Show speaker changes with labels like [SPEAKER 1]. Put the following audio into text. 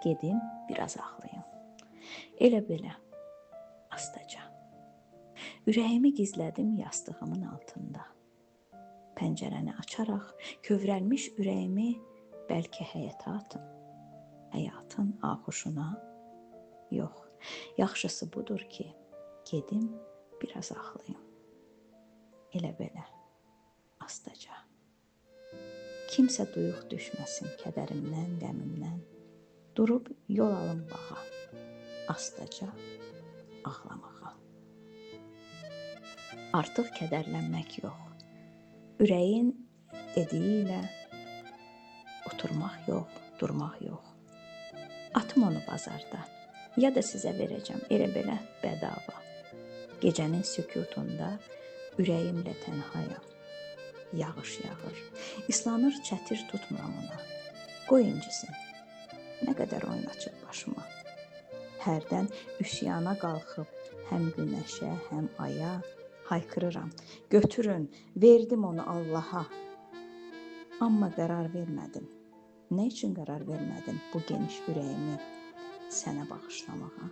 [SPEAKER 1] gedim, biraz ağlayım. Elə belə, astaca. Ürəyimi gizlədim yastığımın altında. Pəncərəni açaraq kövrəlmiş ürəyimi bəlkə həyata atım. Həyatın ağuşuna, yox, yaxşısı budur ki, gedim, biraz ağlayım. Elə belə, astaca. Kimsə duyuq düşməsin kədərimdən, qəmimdən. Durub yol alım bağa, astaca ağlamağa. Artıq kədərlənmək yox. Ürəyin dediyi ilə oturmaq yox, durmaq yox. Atım onu bazarda, ya da sizə verəcəm elə belə bədava. Gecənin sükutunda ürəyimlə tənhayam. Yağış yağır, islanır çətir tutmuram ona. Qoy incisin, nə qədər oyun açıb başıma. Hərdən üsyana qalxıb həm günəşə, həm aya haykırıram. Götürün, verdim onu Allaha. Amma qərar vermədim. Nə üçün qərar vermədim bu geniş ürəyimi sənə bağışlamağa?